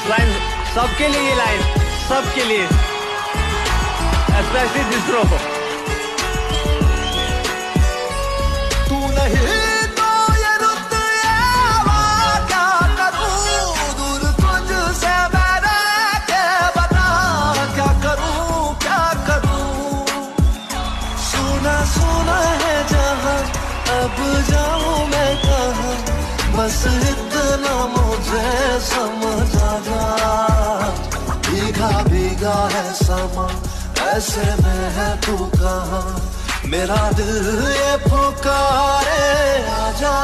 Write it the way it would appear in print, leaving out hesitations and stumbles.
Line सबके लिए, ये लाइन सबके लिए, स्पेशली दूसरों को। तू नहीं तो ये रुत ये हवा क्या करूं, दूर तुझसे मैं रह के बता क्या करूं, क्या करूं। सुना सुना है जहां, अब जाऊं मैं कहां, बस इतना मुझे समझ आ जा। भीगा भीगा है समा, ऐसे में है तू कहाँ, मेरा दिल ये पुकारे आजा।